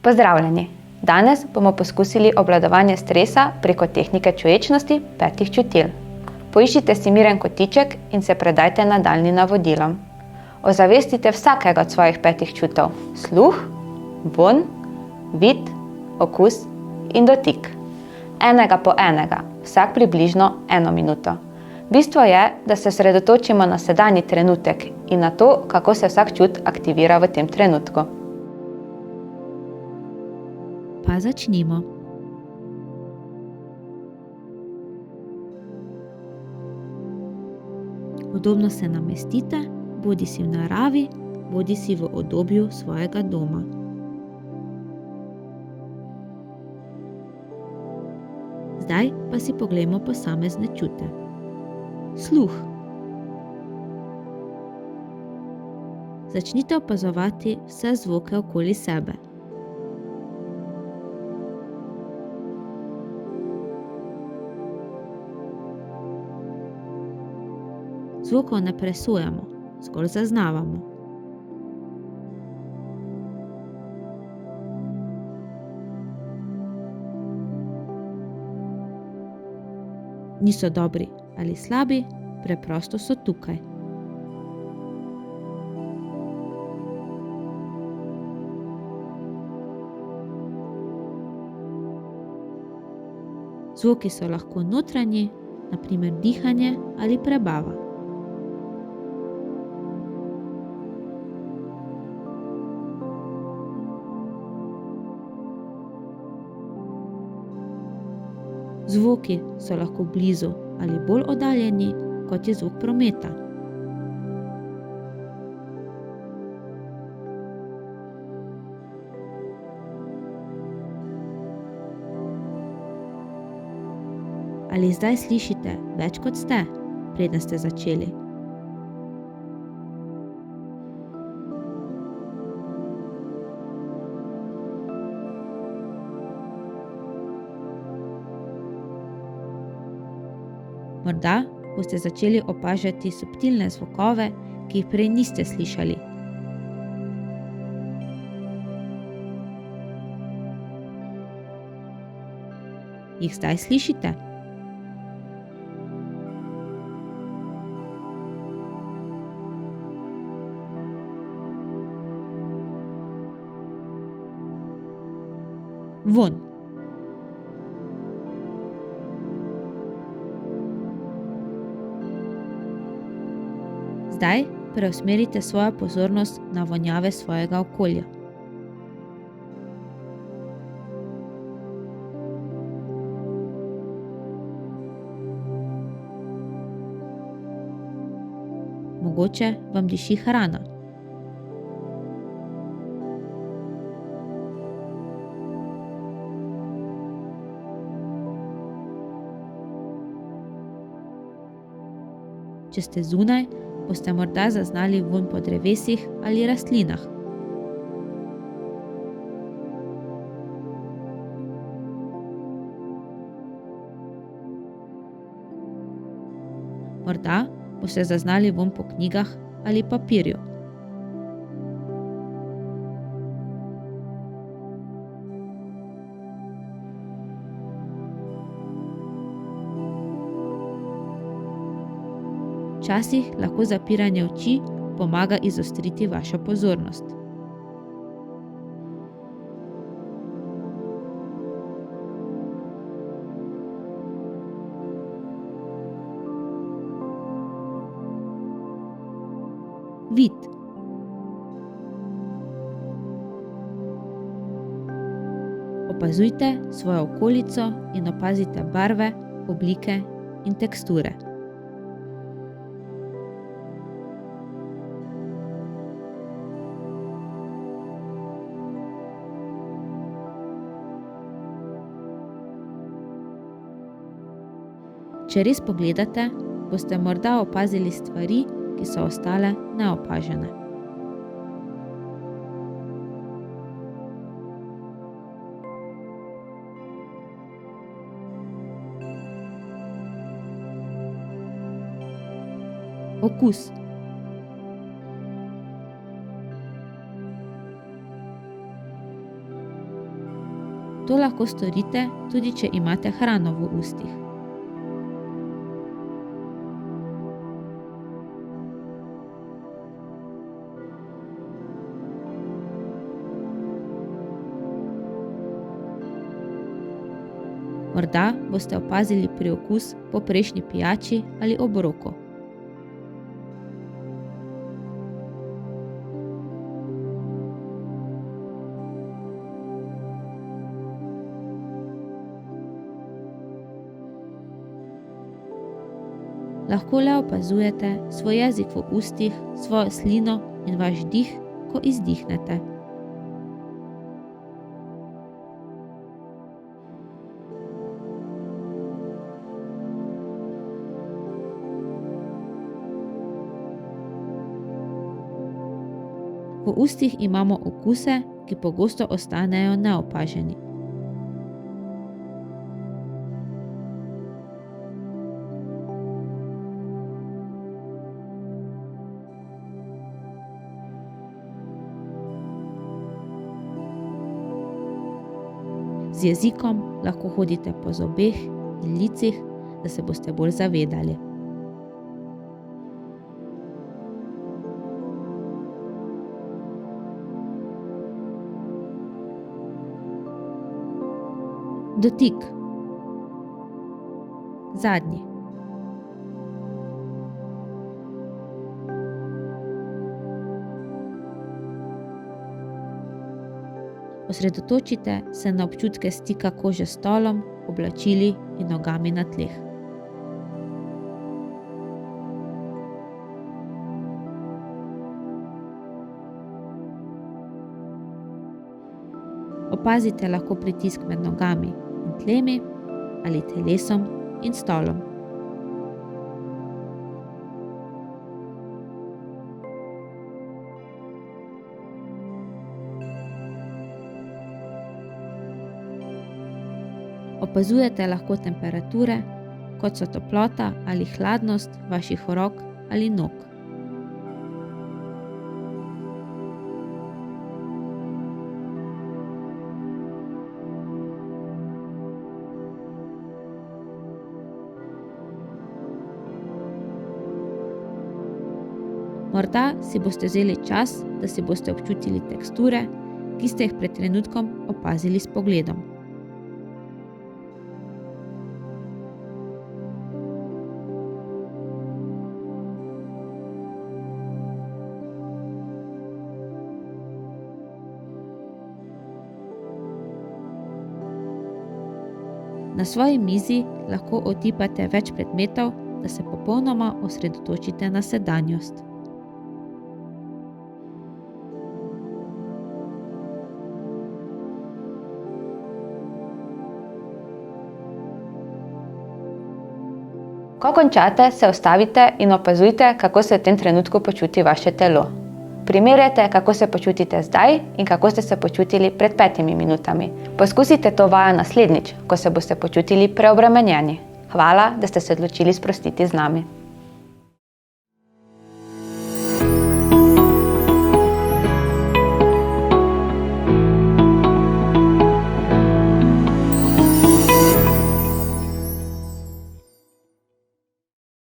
Pozdravljeni! Danes bomo poskusili obvladovanje stresa preko tehnike čuječnosti 5 čutil. Poiščite si miren kotiček in se predajte nadaljnjim navodilom. Ozavestite vsakega od svojih 5 čutov: sluh, vonj, vid, okus in dotik. Enega po enega, vsak približno 1 minuto. Bistvo je, da se osredotočimo na sedanji trenutek in na to, kako se vsak čut aktivira v tem trenutku. Pa začnimo. Udobno se namestite, bodisi v naravi, bodisi v udobju svojega doma. Zdaj pa si poglejmo posamezne čute. Sluh. Začnite opazovati vse zvoke okoli sebe. Zvokov ne presojamo, zgolj zaznavamo. Niso dobri ali slabi, preprosto so tukaj. Zvoki so lahko notranji, na primer dihanje ali prebava. Zvoki so lahko blizu ali bolj oddaljeni, kot je zvok prometa. Ali zdaj slišite več, kot ste, preden ste začeli? Morda boste začeli opažati subtilne zvokove, ki jih prej niste slišali. Jih zdaj slišite? Vonj. Zdaj preusmerite svojo pozornost na vonjave svojega okolja. Mogoče vam diši hrana. Če ste zunaj, boste morda zaznali vonj po drevesih ali rastlinah. Morda boste zaznali vonj po knjigah ali papirju. Včasih lahko zapiranje oči pomaga izostriti vašo pozornost. Vid. Opazujte svojo okolico in opazite barve, oblike in teksture. Če res pogledate, boste morda opazili stvari, ki so ostale neopažene. Okus. To lahko storite tudi, če imate hrano v ustih. Morda boste opazili priokus po prejšnji pijači ali obroku. Lahko le opazujete svoj jezik v ustih, svojo slino in vaš dih, ko izdihnete. V ustih imamo okuse, ki pogosto ostanejo neopaženi. Z jezikom lahko hodite po zobeh in licih, da se boste bolj zavedali. Dotik. Zadnji. Osredotočite se na občutke stika kože s stolom, oblačili in nogami na tleh. Opazite lahko pritisk med nogami in tlemi ali telesom in stolom. Opazujete lahko temperature, kot so toplota ali hladnost vaših rok ali nog. Morda si boste vzeli čas, da si boste občutili teksture, ki ste jih pred trenutkom opazili s pogledom. Na svoji mizi lahko otipate več predmetov, da se popolnoma osredotočite na sedanjost. Ko končate, se ustavite in opazujte, kako se v tem trenutku počuti vaše telo. Primerjajte, kako se počutite zdaj in kako ste se počutili pred 5 minutami. Poskusite to vajo naslednjič, ko se boste počutili preobremenjeni. Hvala, da ste se odločili sprostiti z nami.